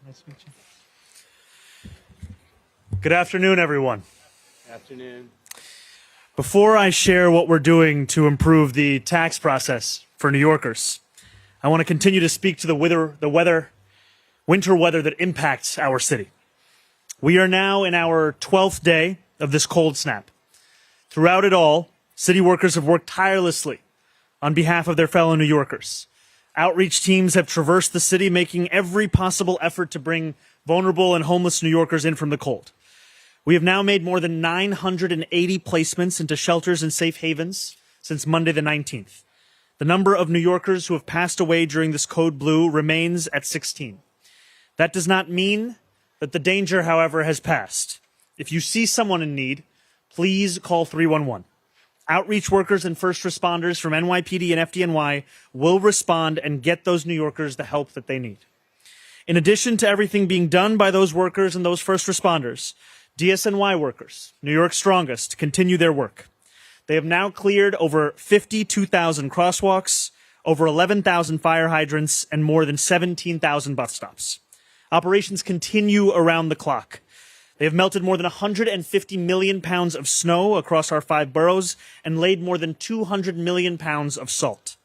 Nice to meet you. Good afternoon, everyone. Afternoon. Before I share what we're doing to improve the tax process for New Yorkers, I want to continue to speak to the winter weather that impacts our city. We are now in our 12th day of this cold snap. Throughout it all, city workers have worked tirelessly on behalf of their fellow New Yorkers. Outreach teams have traversed the city, making every possible effort to bring vulnerable and homeless New Yorkers in from the cold. We have now made more than 980 placements into shelters and safe havens since Monday the 19th. The number of New Yorkers who have passed away during this code blue remains at 16. That does not mean that the danger, however, has passed. If you see someone in need, please call 311. Outreach workers and first responders from NYPD and FDNY will respond and get those New Yorkers the help that they need. In addition to everything being done by those workers and those first responders, DSNY workers, New York's strongest, continue their work. They have now cleared over 52,000 crosswalks, over 11,000 fire hydrants, and more than 17,000 bus stops. Operations continue around the clock. They have melted more than 150 million pounds of snow across our 5 boroughs and laid more than 200 million pounds of salt.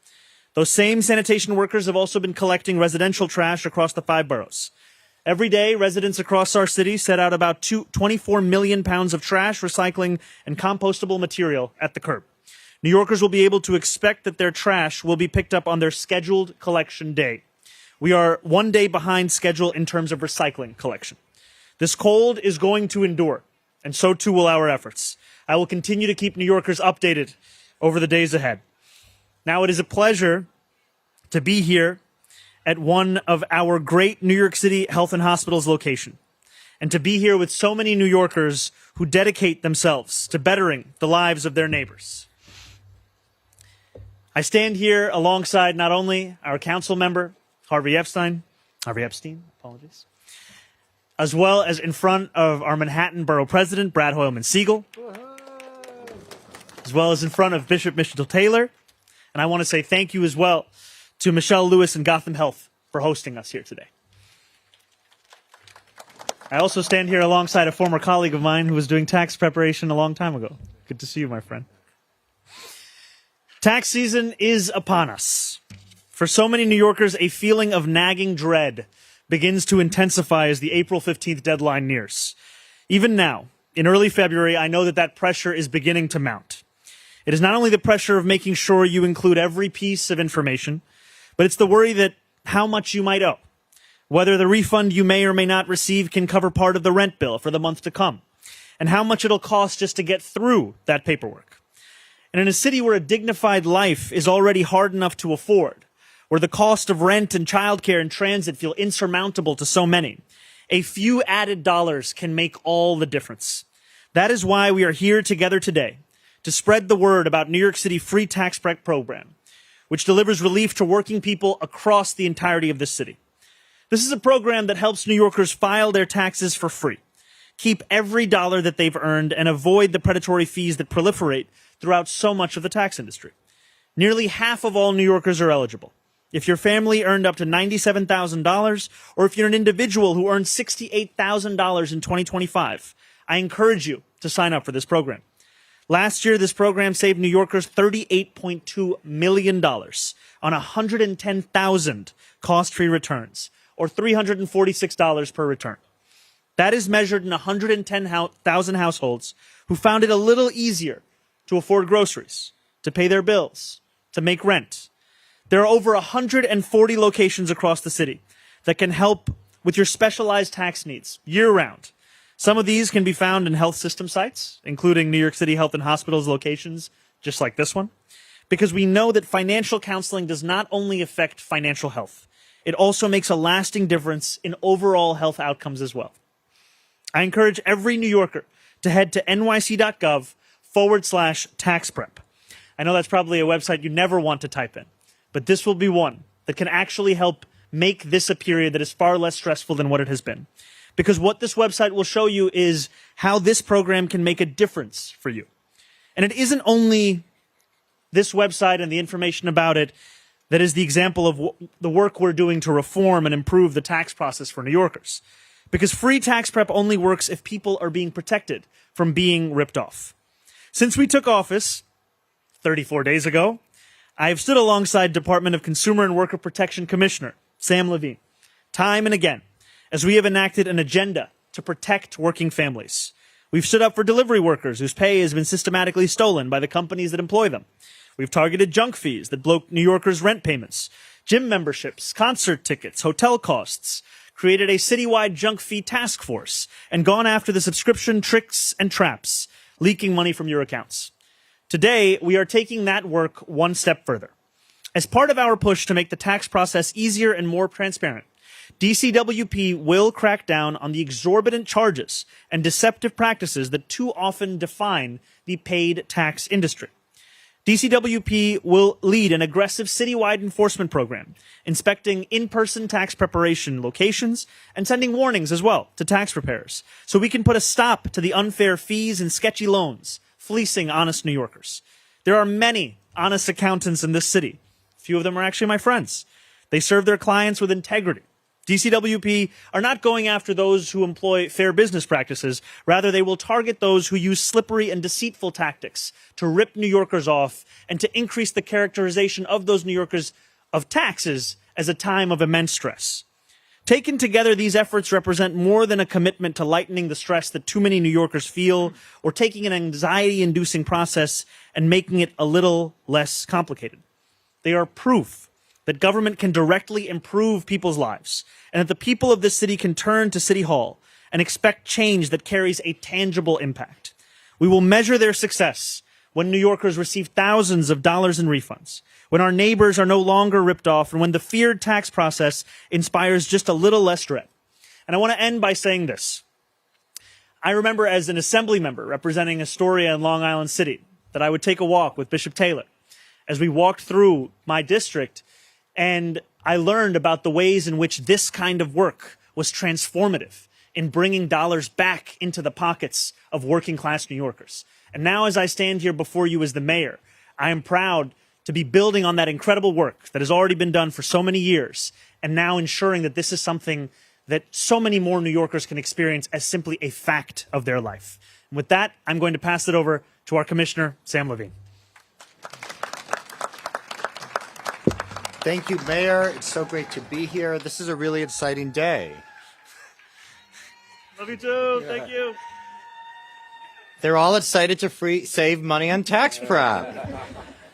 Those same sanitation workers have also been collecting residential trash across the 5 boroughs. Every day, residents across our city set out about 24 million pounds of trash, recycling, and compostable material at the curb. New Yorkers will be able to expect that their trash will be picked up on their scheduled collection day. We are 1 day behind schedule in terms of recycling collection. This cold is going to endure, and so too will our efforts. I will continue to keep New Yorkers updated over the days ahead. Now, it is a pleasure to be here at one of our great New York City Health and Hospitals location, and to be here with so many New Yorkers who dedicate themselves to bettering the lives of their neighbors. I stand here alongside not only our council member, Harvey Epstein, as well as in front of our Manhattan Borough President, Brad Hoylman Siegel, as well as in front of Bishop Mitchell Taylor. And I want to say thank you as well to Michelle Lewis and Gotham Health for hosting us here today. I also stand here alongside a former colleague of mine who was doing tax preparation a long time ago. Good to see you, my friend. Tax season is upon us. For so many New Yorkers, a feeling of nagging dread begins to intensify as the April 15th deadline nears. Even now, in early February, I know that pressure is beginning to mount. It is not only the pressure of making sure you include every piece of information, but it's the worry that how much you might owe, whether the refund you may or may not receive can cover part of the rent bill for the month to come, and how much it'll cost just to get through that paperwork. And in a city where a dignified life is already hard enough to afford, where the cost of rent and childcare and transit feel insurmountable to so many, a few added dollars can make all the difference. That is why we are here together today to spread the word about New York City Free Tax Prep program, which delivers relief to working people across the entirety of the city. This is a program that helps New Yorkers file their taxes for free, keep every dollar that they've earned, and avoid the predatory fees that proliferate throughout so much of the tax industry. Nearly half of all New Yorkers are eligible. If your family earned up to $97,000, or if you're an individual who earned $68,000 in 2025, I encourage you to sign up for this program. Last year, this program saved New Yorkers $38.2 million on 110,000 cost-free returns, or $346 per return. That is measured in 110,000 households who found it a little easier to afford groceries, to pay their bills, to make rent. There are over 140 locations across the city that can help with your specialized tax needs year-round. Some of these can be found in health system sites, including New York City Health and Hospitals locations, just like this one, because we know that financial counseling does not only affect financial health, it also makes a lasting difference in overall health outcomes as well. I encourage every New Yorker to head to nyc.gov/tax prep. I know that's probably a website you never want to type in, but this will be one that can actually help make this a period that is far less stressful than what it has been. Because what this website will show you is how this program can make a difference for you. And it isn't only this website and the information about it that is the example of the work we're doing to reform and improve the tax process for New Yorkers. Because free tax prep only works if people are being protected from being ripped off. Since we took office 34 days ago, I have stood alongside Department of Consumer and Worker Protection Commissioner Sam Levine time and again as we have enacted an agenda to protect working families. We've stood up for delivery workers whose pay has been systematically stolen by the companies that employ them. We've targeted junk fees that bloat New Yorkers' rent payments, gym memberships, concert tickets, hotel costs, created a citywide junk fee task force, and gone after the subscription tricks and traps, leaking money from your accounts. Today, we are taking that work one step further. As part of our push to make the tax process easier and more transparent, DCWP will crack down on the exorbitant charges and deceptive practices that too often define the paid tax industry. DCWP will lead an aggressive citywide enforcement program, inspecting in-person tax preparation locations and sending warnings as well to tax preparers, so we can put a stop to the unfair fees and sketchy loans fleecing honest New Yorkers. There are many honest accountants in this city. A few of them are actually my friends. They serve their clients with integrity. DCWP are not going after those who employ fair business practices. Rather, they will target those who use slippery and deceitful tactics to rip New Yorkers off and to increase the characterization of those New Yorkers of taxes as a time of immense stress. Taken together, these efforts represent more than a commitment to lightening the stress that too many New Yorkers feel or taking an anxiety-inducing process and making it a little less complicated. They are proof that government can directly improve people's lives, and that the people of this city can turn to City Hall and expect change that carries a tangible impact. We will measure their success when New Yorkers receive thousands of dollars in refunds, when our neighbors are no longer ripped off, and when the feared tax process inspires just a little less dread. And I want to end by saying this. I remember as an assembly member representing Astoria and Long Island City that I would take a walk with Bishop Taylor as we walked through my district, and I learned about the ways in which this kind of work was transformative in bringing dollars back into the pockets of working class New Yorkers. And now as I stand here before you as the mayor, I am proud to be building on that incredible work that has already been done for so many years, and now ensuring that this is something that so many more New Yorkers can experience as simply a fact of their life. And with that, I'm going to pass it over to our Commissioner, Sam Levine. Thank you, Mayor. It's so great to be here. This is a really exciting day. Love you too. Yeah. Thank you. They're all excited to save money on tax prep.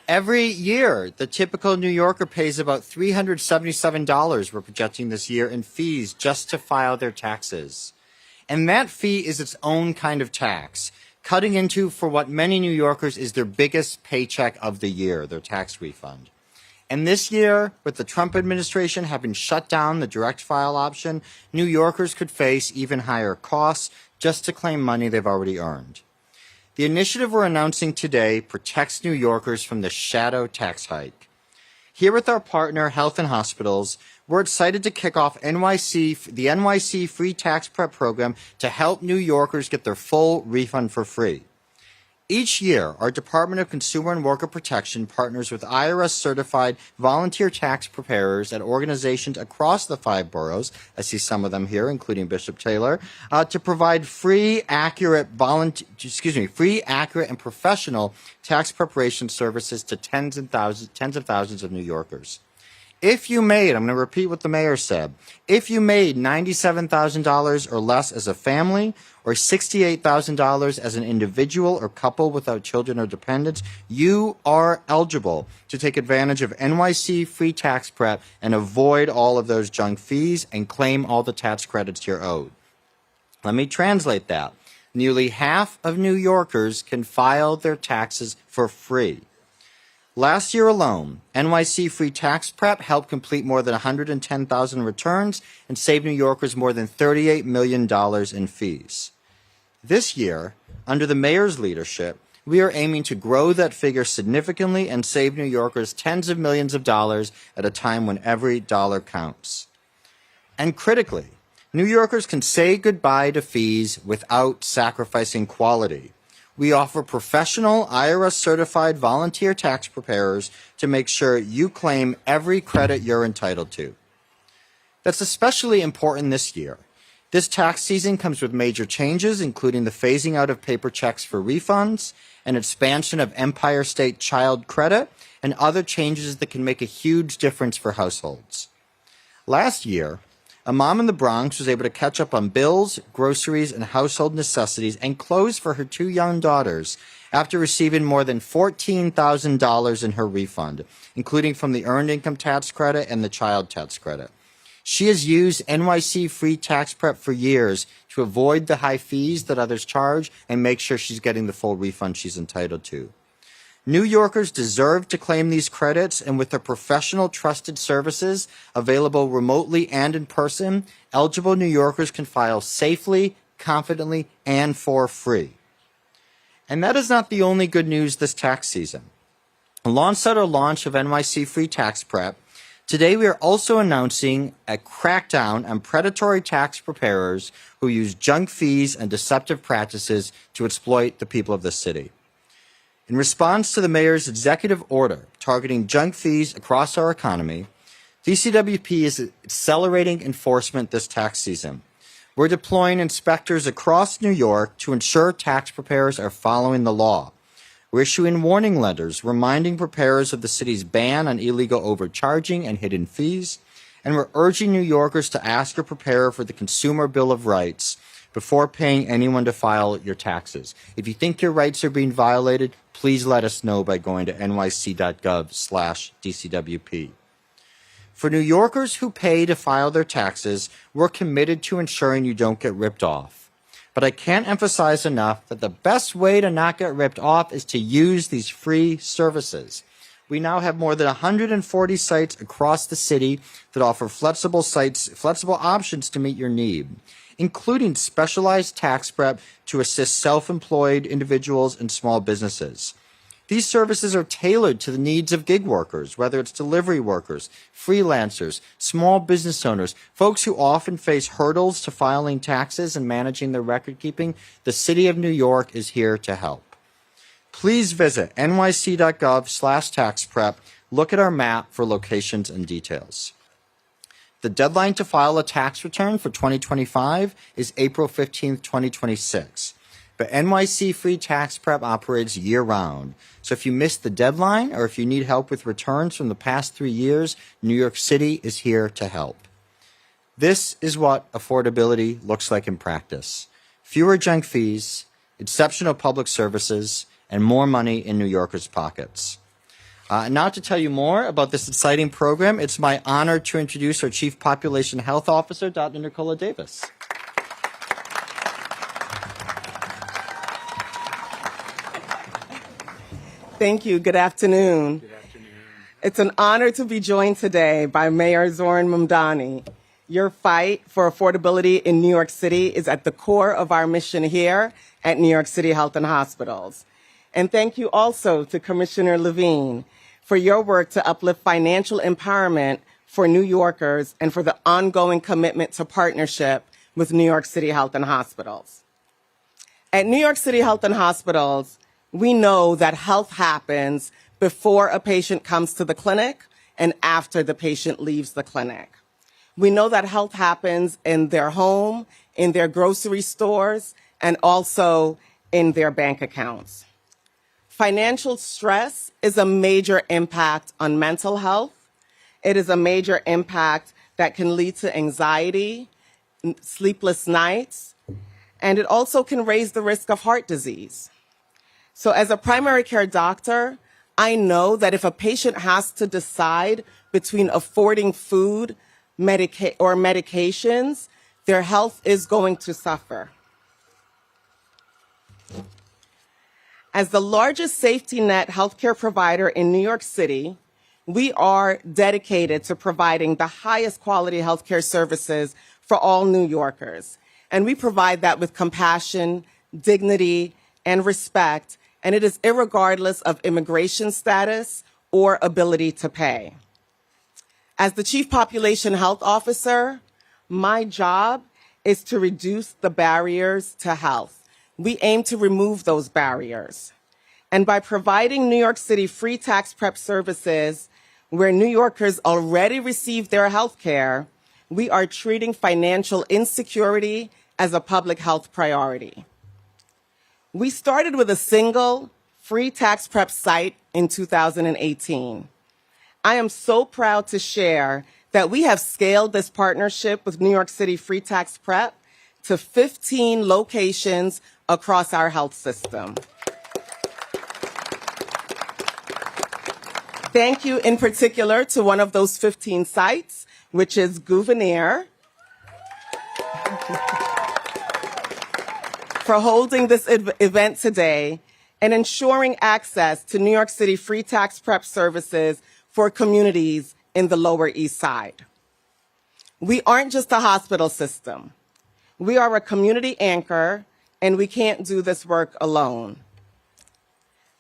Every year, the typical New Yorker pays about $377 we're projecting this year in fees just to file their taxes. And that fee is its own kind of tax, cutting into for what many New Yorkers is their biggest paycheck of the year, their tax refund. And this year, with the Trump administration having shut down the direct file option, New Yorkers could face even higher costs just to claim money they've already earned. The initiative we're announcing today protects New Yorkers from the shadow tax hike. Here with our partner, Health and Hospitals, we're excited to kick off the NYC Free Tax Prep program to help New Yorkers get their full refund for free. Each year, our Department of Consumer and Worker Protection partners with IRS-certified volunteer tax preparers at organizations across the 5 boroughs, I see some of them here, including Bishop Taylor, to provide free, accurate, and professional tax preparation services to tens of thousands of New Yorkers. If you made, I'm going to repeat what the mayor said, if you made $97,000 or less as a family, or $68,000 as an individual or couple without children or dependents, you are eligible to take advantage of NYC Free Tax Prep and avoid all of those junk fees and claim all the tax credits you're owed. Let me translate that. Nearly half of New Yorkers can file their taxes for free. Last year alone, NYC Free Tax Prep helped complete more than 110,000 returns and save New Yorkers more than $38 million in fees. This year, under the mayor's leadership, we are aiming to grow that figure significantly and save New Yorkers tens of millions of dollars at a time when every dollar counts. And critically, New Yorkers can say goodbye to fees without sacrificing quality. We offer professional IRS-certified volunteer tax preparers to make sure you claim every credit you're entitled to. That's especially important this year. This tax season comes with major changes, including the phasing out of paper checks for refunds, an expansion of Empire State Child Credit, and other changes that can make a huge difference for households. Last year, a mom in the Bronx was able to catch up on bills, groceries, and household necessities and clothes for her 2 young daughters after receiving more than $14,000 in her refund, including from the Earned Income Tax Credit and the Child Tax Credit. She has used NYC Free Tax Prep for years to avoid the high fees that others charge and make sure she's getting the full refund she's entitled to. New Yorkers deserve to claim these credits, and with their professional, trusted services available remotely and in person, eligible New Yorkers can file safely, confidently, and for free. And that is not the only good news this tax season. Alongside our launch of NYC Free Tax Prep, today we are also announcing a crackdown on predatory tax preparers who use junk fees and deceptive practices to exploit the people of the city. In response to the mayor's executive order targeting junk fees across our economy, DCWP is accelerating enforcement this tax season. We're deploying inspectors across New York to ensure tax preparers are following the law. We're issuing warning letters reminding preparers of the city's ban on illegal overcharging and hidden fees, and we're urging New Yorkers to ask your preparer for the Consumer Bill of Rights before paying anyone to file your taxes. If you think your rights are being violated, please let us know by going to nyc.gov/DCWP. For New Yorkers who pay to file their taxes, we're committed to ensuring you don't get ripped off. But I can't emphasize enough that the best way to not get ripped off is to use these free services. We now have more than 140 sites across the city that offer flexible options to meet your need, including specialized tax prep to assist self-employed individuals and small businesses. These services are tailored to the needs of gig workers, whether it's delivery workers, freelancers, small business owners, folks who often face hurdles to filing taxes and managing their record keeping. The City of New York is here to help. Please visit nyc.gov/taxprep. Look at our map for locations and details. The deadline to file a tax return for 2025 is April 15th, 2026. But NYC Free Tax Prep operates year-round. So if you missed the deadline or if you need help with returns from the past 3 years, New York City is here to help. This is what affordability looks like in practice. Fewer junk fees, exceptional public services, and more money in New Yorkers' pockets. Now to tell you more about this exciting program, it's my honor to introduce our Chief Population Health Officer, Dr. Nicola Davis. Thank you. Good afternoon. Good afternoon. It's an honor to be joined today by Mayor Zoran Mamdani. Your fight for affordability in New York City is at the core of our mission here at New York City Health and Hospitals. And thank you also to Commissioner Levine for your work to uplift financial empowerment for New Yorkers and for the ongoing commitment to partnership with New York City Health and Hospitals. At New York City Health and Hospitals, we know that health happens before a patient comes to the clinic and after the patient leaves the clinic. We know that health happens in their home, in their grocery stores, and also in their bank accounts. Financial stress is a major impact on mental health. It is a major impact that can lead to anxiety, sleepless nights, and it also can raise the risk of heart disease. So as a primary care doctor, I know that if a patient has to decide between affording food or medications, their health is going to suffer. As the largest safety net healthcare provider in New York City, we are dedicated to providing the highest quality healthcare services for all New Yorkers. And we provide that with compassion, dignity, and respect, and it is irregardless of immigration status or ability to pay. As the Chief Population Health Officer, my job is to reduce the barriers to health. we aim to remove those barriers. And by providing New York City free tax prep services where New Yorkers already receive their health care, we are treating financial insecurity as a public health priority. We started with a single free tax prep site in 2018. I am so proud to share that we have scaled this partnership with New York City Free Tax Prep to 15 locations across our health system. Thank you in particular to one of those 15 sites, which is Gouverneur, for holding this event today and ensuring access to New York City free tax prep services for communities in the Lower East Side. We aren't just a hospital system. We are a community anchor, and we can't do this work alone.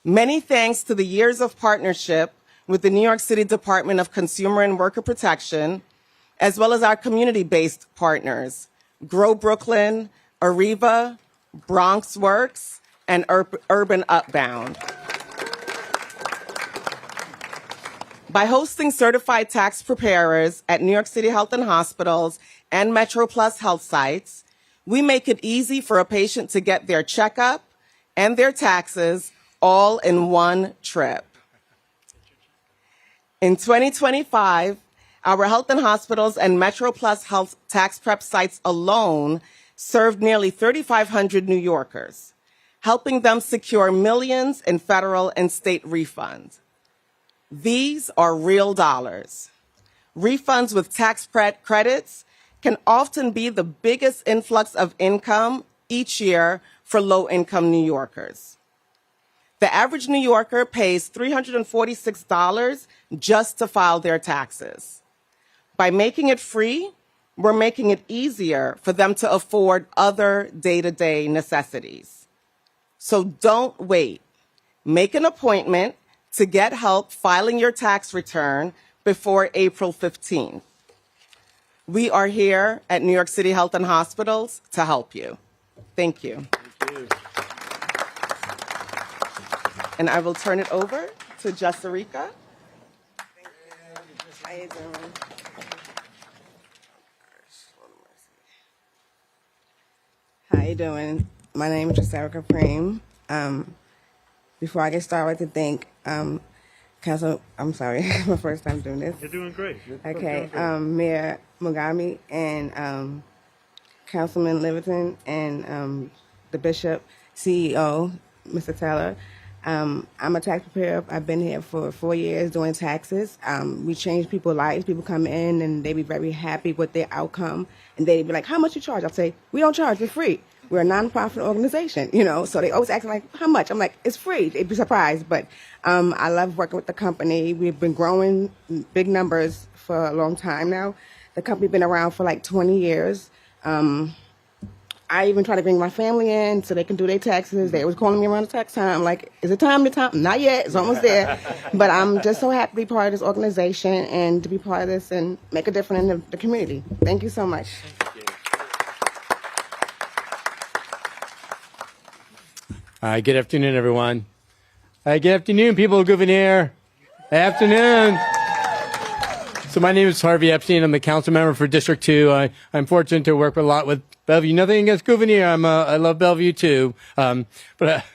Many thanks to the years of partnership with the New York City Department of Consumer and Worker Protection, as well as our community-based partners, Grow Brooklyn, Arriva, Bronx Works, and Urban Upbound. By hosting certified tax preparers at New York City Health and Hospitals and MetroPlusHealth sites, we make it easy for a patient to get their checkup and their taxes all in one trip. In 2025, our health and hospitals and MetroPlusHealth tax prep sites alone served nearly 3,500 New Yorkers, helping them secure millions in federal and state refunds. These are real dollars. Refunds with tax credits can often be the biggest influx of income each year for low-income New Yorkers. The average New Yorker pays $346 just to file their taxes. By making it free, we're making it easier for them to afford other day-to-day necessities. So don't wait. Make an appointment to get help filing your tax return before April 15th. We are here at New York City Health and Hospitals to help you. Thank you. Thank you. And I will turn it over to Jessarica. How you doing? How you doing? My name is Jessarica Preem. Before I get started, I'd like to thank Council. I'm sorry, my first time doing this. You're doing great. Okay, Mayor Mogami and Councilman Livingston and the Bishop, CEO, Mr. Taylor. I'm a tax preparer. I've been here for 4 years doing taxes. We change people's lives. People come in and they be very happy with their outcome. And they be like, how much you charge? I'll say, we don't charge, it's free. We're a nonprofit organization, you know, so they always ask me, like, how much? I'm like, it's free. They'd be surprised. But I love working with the company. We've been growing big numbers for a long time now. The company's been around for like 20 years. I even try to bring my family in so they can do their taxes. They was calling me around the tax time, like, is it time to time? Not yet, it's almost there. But I'm just so happy to be part of this organization and to be part of this and make a difference in the community. Thank you so much. Good afternoon, everyone. Good afternoon, people of Gouverneur. Afternoon. So my name is Harvey Epstein. I'm the council member for District 2. I'm fortunate to work a lot with Bellevue. Nothing against Gouverneur. I love Bellevue, too. But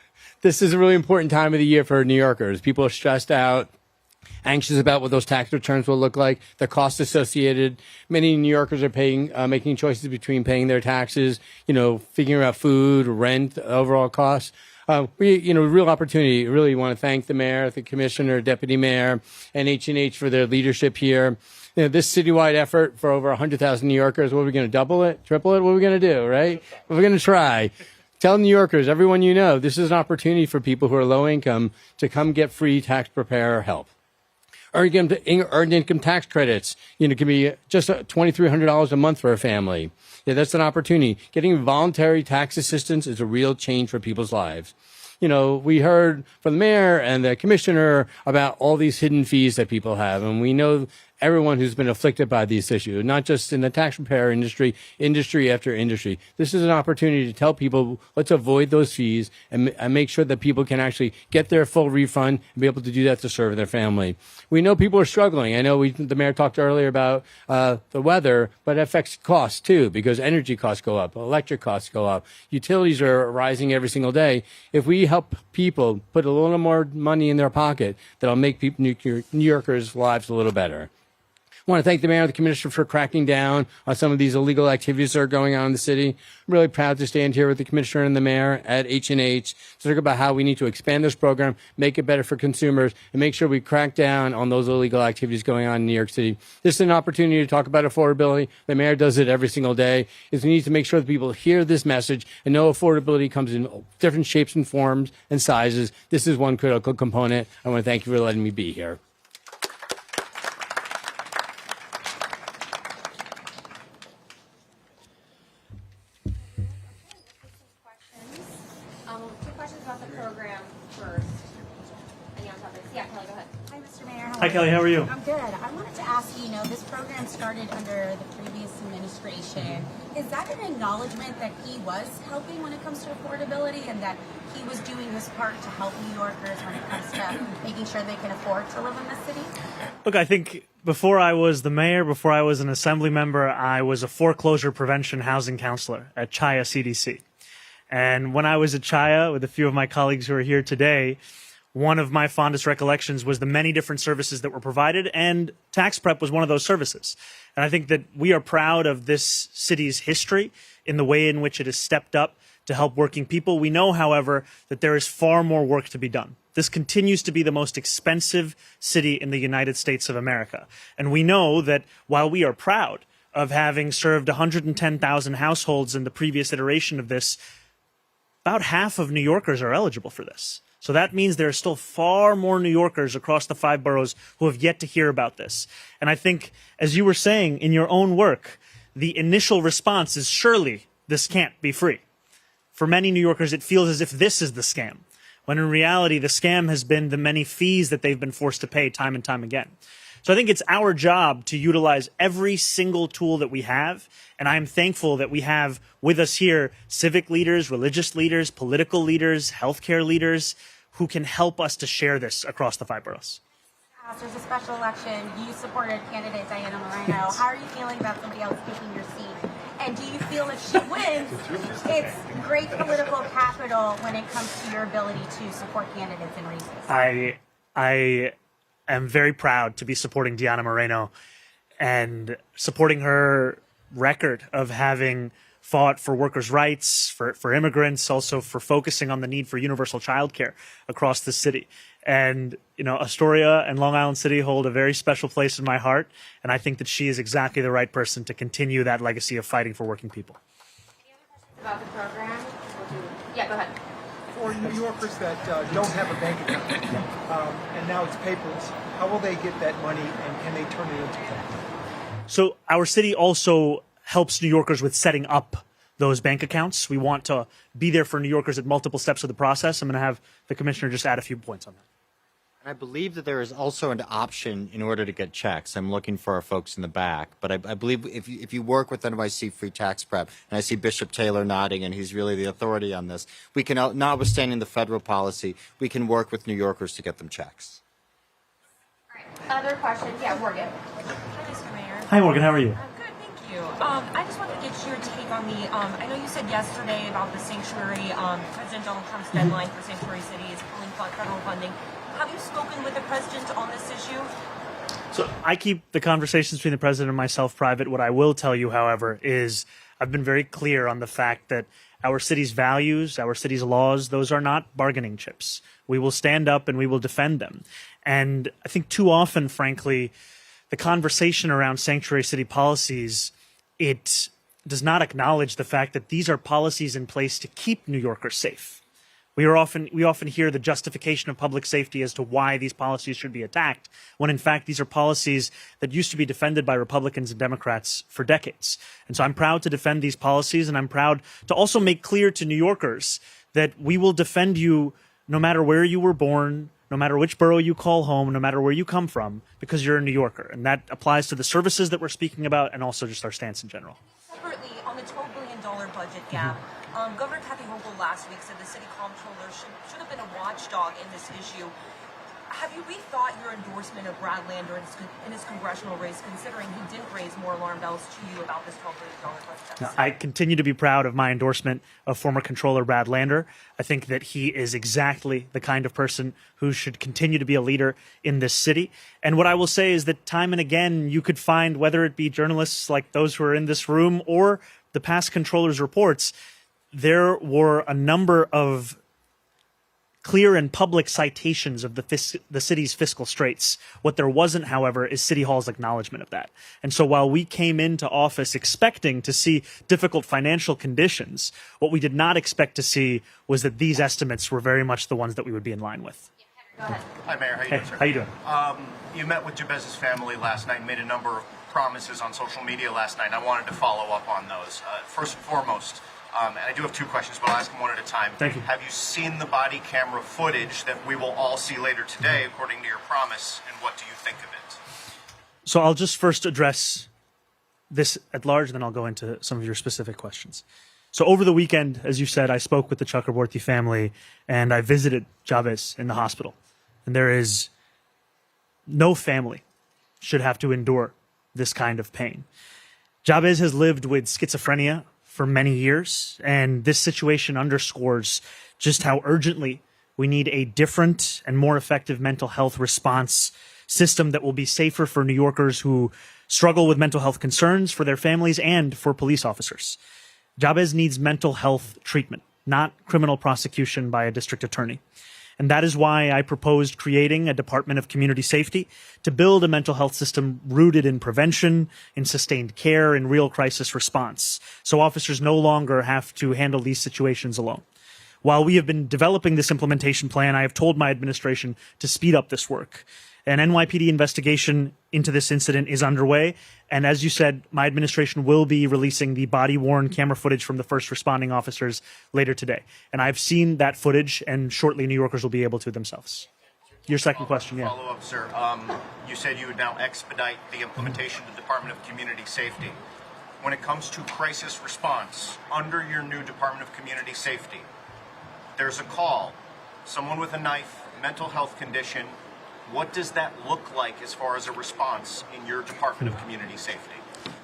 this is a really important time of the year for New Yorkers. People are stressed out, anxious about what those tax returns will look like, the costs associated. Many New Yorkers are making choices between paying their taxes, figuring out food, rent, overall costs. Real opportunity. Really want to thank the mayor, the commissioner, deputy mayor, and H&H for their leadership here. This citywide effort for over 100,000 New Yorkers, what are we going to double it, triple it? What are we going to do, right? We're going to try. Tell New Yorkers, everyone you know, this is an opportunity for people who are low income to come get free tax preparer help. Earned income tax credits, can be just $2,300 a month for a family. Yeah, that's an opportunity. Getting voluntary tax assistance is a real change for people's lives. We heard from the mayor and the commissioner about all these hidden fees that people have, and we know everyone who's been afflicted by this issue, not just in the tax repair industry, industry after industry. This is an opportunity to tell people, let's avoid those fees and make sure that people can actually get their full refund and be able to do that to serve their family. We know people are struggling. I know the mayor talked earlier about the weather, but it affects costs too, because energy costs go up, electric costs go up, utilities are rising every single day. If we help people put a little more money in their pocket, that'll make New Yorkers' lives a little better. I want to thank the mayor and the commissioner for cracking down on some of these illegal activities that are going on in the city. I'm really proud to stand here with the commissioner and the mayor at H&H to talk about how we need to expand this program, make it better for consumers, and make sure we crack down on those illegal activities going on in New York City. This is an opportunity to talk about affordability. The mayor does it every single day. We need to make sure that people hear this message and know affordability comes in different shapes and forms and sizes. This is one critical component. I want to thank you for letting me be here. Two questions about the program first. Any on topics? Yeah, Kelly, go ahead. Hi, Mr. Mayor. Hi, Kelly. How are you? I'm good. I wanted to ask you, this program started under the previous administration. Is that an acknowledgement that he was helping when it comes to affordability and that he was doing his part to help New Yorkers when it comes to making sure they can afford to live in the city? Look, I think before I was the mayor, before I was an assembly member, I was a foreclosure prevention housing counselor at Chaya CDC. And when I was at Chaya, with a few of my colleagues who are here today, one of my fondest recollections was the many different services that were provided, and tax prep was one of those services. And I think that we are proud of this city's history in the way in which it has stepped up to help working people. We know, however, that there is far more work to be done. This continues to be the most expensive city in the United States of America. And we know that while we are proud of having served 110,000 households in the previous iteration of this, about half of New Yorkers are eligible for this. So that means there are still far more New Yorkers across the 5 boroughs who have yet to hear about this. And I think, as you were saying in your own work, the initial response is surely this can't be free. For many New Yorkers, it feels as if this is the scam, when in reality, the scam has been the many fees that they've been forced to pay time and time again. So I think it's our job to utilize every single tool that we have. And I am thankful that we have with us here civic leaders, religious leaders, political leaders, healthcare leaders who can help us to share this across the 5 boroughs. There's a special election. You supported candidate Diana Moreno. How are you feeling about somebody else taking your seat? And do you feel if she wins, it's great political capital when it comes to your ability to support candidates in races? I am very proud to be supporting Diana Moreno and supporting her record of having fought for workers' rights, for immigrants, also for focusing on the need for universal childcare across the city. And, Astoria and Long Island City hold a very special place in my heart. And I think that she is exactly the right person to continue that legacy of fighting for working people. Any other questions about the program? Yeah, go ahead. For New Yorkers that don't have a bank account, and now it's paperless, how will they get that money and can they turn it into cash? So our city also helps New Yorkers with setting up those bank accounts. We want to be there for New Yorkers at multiple steps of the process. I'm going to have the commissioner just add a few points on that. I believe that there is also an option in order to get checks. I'm looking for our folks in the back, but I believe if you work with NYC Free Tax Prep, and I see Bishop Taylor nodding, and he's really the authority on this, we can, notwithstanding the federal policy, we can work with New Yorkers to get them checks. All right. Other questions? Yeah, Morgan. Hi, Mr. Mayor. Hi, Morgan. How are you? I'm good, thank you. I just wanted to get your take on the, I know you said yesterday about the sanctuary, President Donald Trump's deadline for sanctuary cities, pulling federal funding. Have you spoken with the president on this issue? So I keep the conversations between the president and myself private. What I will tell you, however, is I've been very clear on the fact that our city's values, our city's laws, those are not bargaining chips. We will stand up and we will defend them. And I think too often, frankly, the conversation around sanctuary city policies, it does not acknowledge the fact that these are policies in place to keep New Yorkers safe. We often hear the justification of public safety as to why these policies should be attacked, when in fact these are policies that used to be defended by Republicans and Democrats for decades. And so I'm proud to defend these policies, and I'm proud to also make clear to New Yorkers that we will defend you no matter where you were born, no matter which borough you call home, no matter where you come from, because you're a New Yorker. And that applies to the services that we're speaking about and also just our stance in general. Separately, on the $12 billion budget gap, Governor Kathy Hochul last week said the city comptroller should have been a watchdog in this issue. Have you rethought your endorsement of Brad Lander in his congressional race, considering he didn't raise more alarm bells to you about this $12 billion budget deficit? I continue to be proud of my endorsement of former Controller Brad Lander. I think that he is exactly the kind of person who should continue to be a leader in this city. And what I will say is that time and again, you could find, whether it be journalists like those who are in this room or the past controller's reports, there were a number of clear and public citations of the city's fiscal straits. What there wasn't, however, is City Hall's acknowledgement of that. And so while we came into office expecting to see difficult financial conditions, what we did not expect to see was that these estimates were very much the ones that we would be in line with. Go ahead. Hi, Mayor. How you doing, sir? How you doing? You met with Jabez's family last night and made a number of promises on social media last night. I wanted to follow up on those. First and foremost, and I do have two questions, but I'll ask them one at a time. Thank you. Have you seen the body camera footage that we will all see later today, according to your promise, and what do you think of it? So I'll just first address this at large, then I'll go into some of your specific questions. So over the weekend, as you said, I spoke with the Chakraborty family and I visited Jabez in the hospital. And there is no family should have to endure this kind of pain. Jabez has lived with schizophrenia for many years, and this situation underscores just how urgently we need a different and more effective mental health response system that will be safer for New Yorkers who struggle with mental health concerns, for their families, and for police officers. Jabez needs mental health treatment, not criminal prosecution by a district attorney. And that is why I proposed creating a Department of Community Safety to build a mental health system rooted in prevention, in sustained care, in real crisis response, so officers no longer have to handle these situations alone. While we have been developing this implementation plan, I have told my administration to speed up this work. An NYPD investigation into this incident is underway, and as you said, my administration will be releasing the body-worn camera footage from the first responding officers later today. And I've seen that footage, and shortly New Yorkers will be able to themselves. Your second question, yeah. Follow up, sir. You said you would now expedite the implementation of the Department of Community Safety. When it comes to crisis response, under your new Department of Community Safety, there's a call, someone with a knife, mental health condition. What does that look like as far as a response in your Department of Community Safety?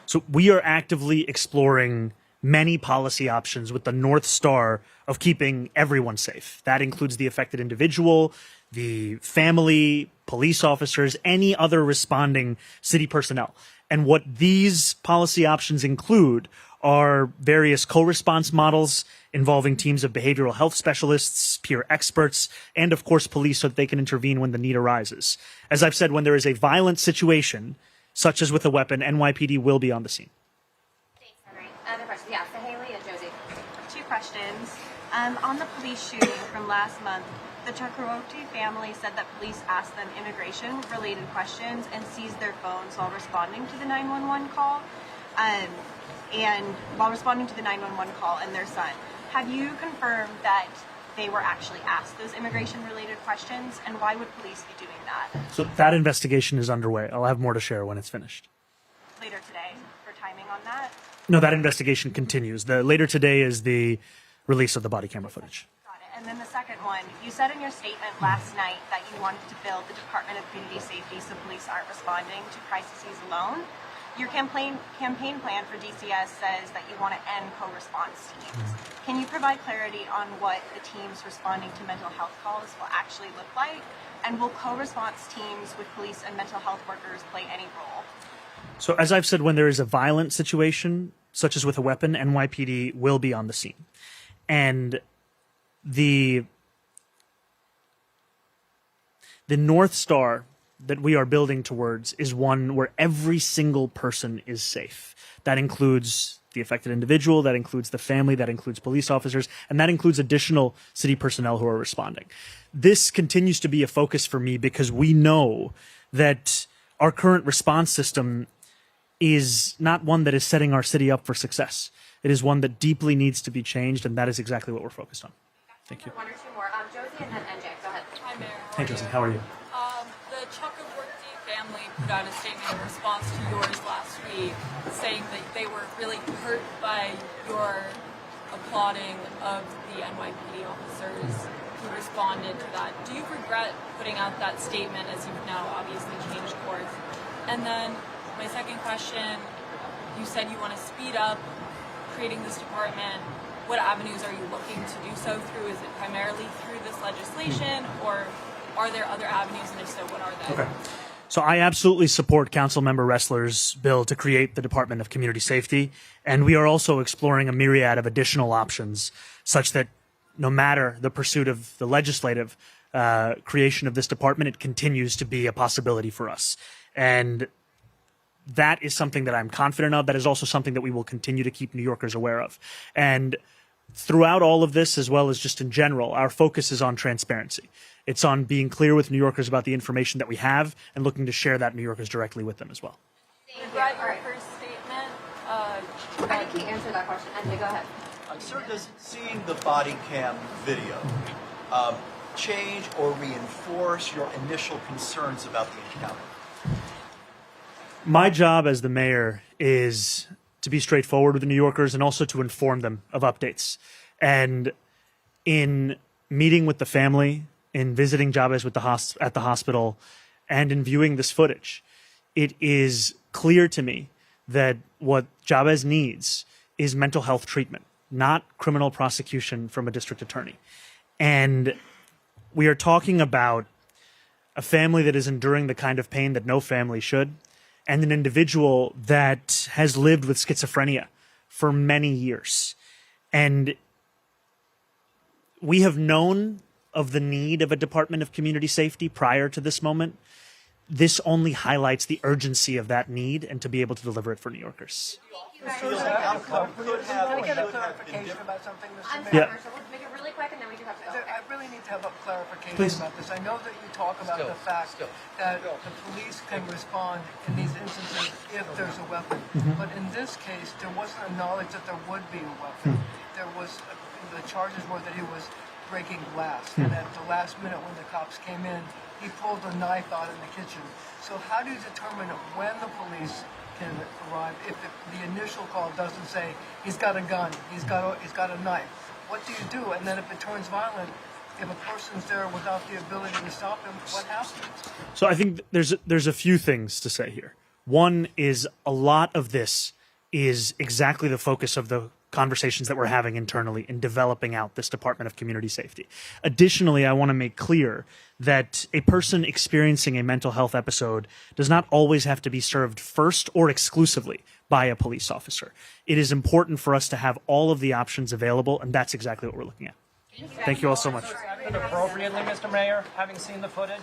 So we are actively exploring many policy options with the North Star of keeping everyone safe. That includes the affected individual, the family, police officers, any other responding city personnel. And what these policy options include are various co-response models involving teams of behavioral health specialists, peer experts, and of course police, so that they can intervene when the need arises. As I've said, when there is a violent situation, such as with a weapon, NYPD will be on the scene. Thanks, Henry. Other questions? Yeah, so Haley and Josie. Two questions. On the police shooting from last month, the Chakraborty family said that police asked them immigration-related questions and seized their phones while responding to the 911 call. And while responding to the 911 call and their son. Have you confirmed that they were actually asked those immigration-related questions, and why would police be doing that? So that investigation is underway. I'll have more to share when it's finished. Later today, for timing on that? No, that investigation continues. Later today is the release of the body camera footage. Got it. And then the second one, you said in your statement last night that you wanted to build the Department of Community Safety so police aren't responding to crises alone. Your campaign plan for DCS says that you want to end co-response teams. Can you provide clarity on what the teams responding to mental health calls will actually look like? And will co-response teams with police and mental health workers play any role? So as I've said, when there is a violent situation, such as with a weapon, NYPD will be on the scene. And the North Star that we are building towards is one where every single person is safe. That includes the affected individual, that includes the family, that includes police officers, and that includes additional city personnel who are responding. This continues to be a focus for me because we know that our current response system is not one that is setting our city up for success. It is one that deeply needs to be changed, and that is exactly what we're focused on. Thank you. One or two more. Josie and then NJ. Go ahead. Hi, Mayor. Hey, Justin, how are you? The Chakraborty family put out a statement in response to yours last week, saying that they were really hurt by your applauding of the NYPD officers who responded to that. Do you regret putting out that statement, as you've now obviously changed course? And then my second question, you said you want to speed up creating this department. What avenues are you looking to do so through? Is it primarily through this legislation, or are there other avenues, and if so, what are they? Okay. So I absolutely support Councilmember Ressler's bill to create the Department of Community Safety, and we are also exploring a myriad of additional options such that no matter the pursuit of the legislative creation of this department, it continues to be a possibility for us. And that is something that I'm confident of. That is also something that we will continue to keep New Yorkers aware of. And throughout all of this, as well as just in general, our focus is on transparency. It's on being clear with New Yorkers about the information that we have and looking to share that New Yorkers directly with them as well. Regret your first statement. I think he answered that question. Andy, go ahead. Sir, does seeing the body cam video change or reinforce your initial concerns about the encounter? My job as the mayor is to be straightforward with the New Yorkers and also to inform them of updates. And in meeting with the family, in visiting Jabez at the hospital, and in viewing this footage, it is clear to me that what Jabez needs is mental health treatment, not criminal prosecution from a district attorney. And we are talking about a family that is enduring the kind of pain that no family should, and an individual that has lived with schizophrenia for many years. And we have known of the need of a Department of Community Safety prior to this moment. This only highlights the urgency of that need and to be able to deliver it for New Yorkers. Can I get a clarification about something, Mr. Mayor? Yeah. So we'll make it really quick, and then we do have to go. I really need to have a clarification Please. about this. I know that you talk about the fact that the police can respond in these instances if there's a weapon. But in this case, there wasn't a knowledge that there would be a weapon. There was, the charges were that he was breaking glass. And at the last minute when the cops came in, he pulled a knife out in the kitchen. So how do you determine when the police can arrive if the initial call doesn't say he's got a gun, he's got a knife? What do you do? And then if it turns violent, if a person's there without the ability to stop him, what happens? So I think there's a few things to say here. One is a lot of this is exactly the focus of the conversations that we're having internally in developing out this Department of Community Safety. Additionally, I want to make clear that a person experiencing a mental health episode does not always have to be served first or exclusively by a police officer. It is important for us to have all of the options available, and that's exactly what we're looking at. Thank you all so much. Appropriately, Mr. Mayor, having seen the footage?